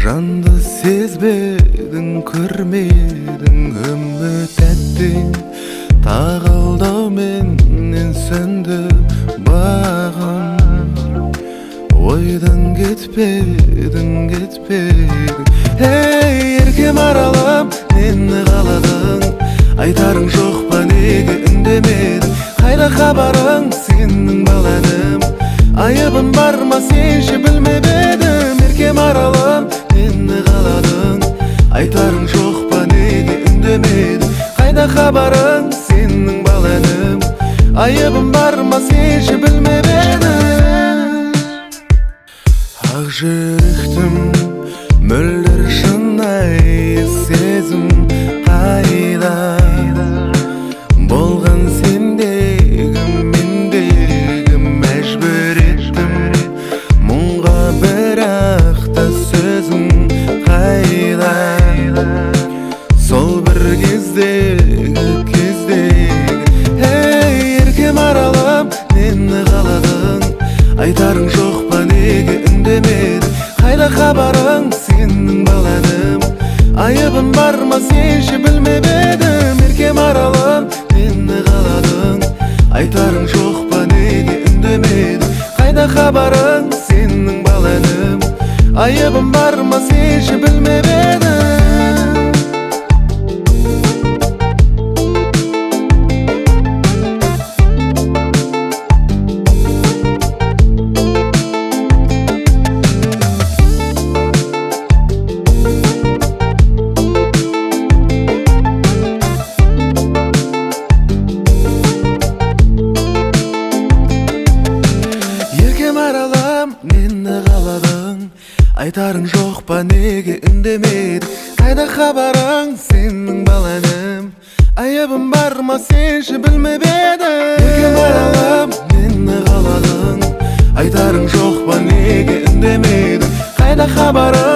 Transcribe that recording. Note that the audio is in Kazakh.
Жанды сезбедің, көрмедің, үміт әттің, тағылдау менен сөнді бағым. Ойдан кетпедің, Эй, еркем аралым, нені қаладың? Айтарың жоқ па, неге үндемедің? Қайда хабарың, сенің баланым? Айыбым бар ма, сенші білмеп едім. Еркем аралым, нені қаладың? Айтарың жоқ па, неге үндемедің? Қайда хабарың, сенің баланым? Айыбым бар ма, сенші білмеп едім. Ақ жүректім, мөлдір шынайы сезім қайда? Болған сендегі, мендегі мәжбүр еттім мұңға, бірақ та сөзім қайда? Сол бір кездегі Эй, еркем аралым, нені қаладың? Айтарың жоқ па, неге үндемедің? Қайда хабарың, сенің баланым? Айыбым бар ма, сенші білмеп едім. Еркем аралым, нені қаладың? Айтарың жоқ па, неге үндемедің? Қайда хабарың, сенің баланым? Айыбым бар ма, сенші білмеп едім. Нені қаладың? Айтарың жоқ па, неге үндемедің? Қайда хабарың, сенің баланым? Айыбым бар ма, сенші білмеп едім. Еркем аралым, нені қаладың? Айтарың жоқ па, неге үндемедің? Қайда хабарың?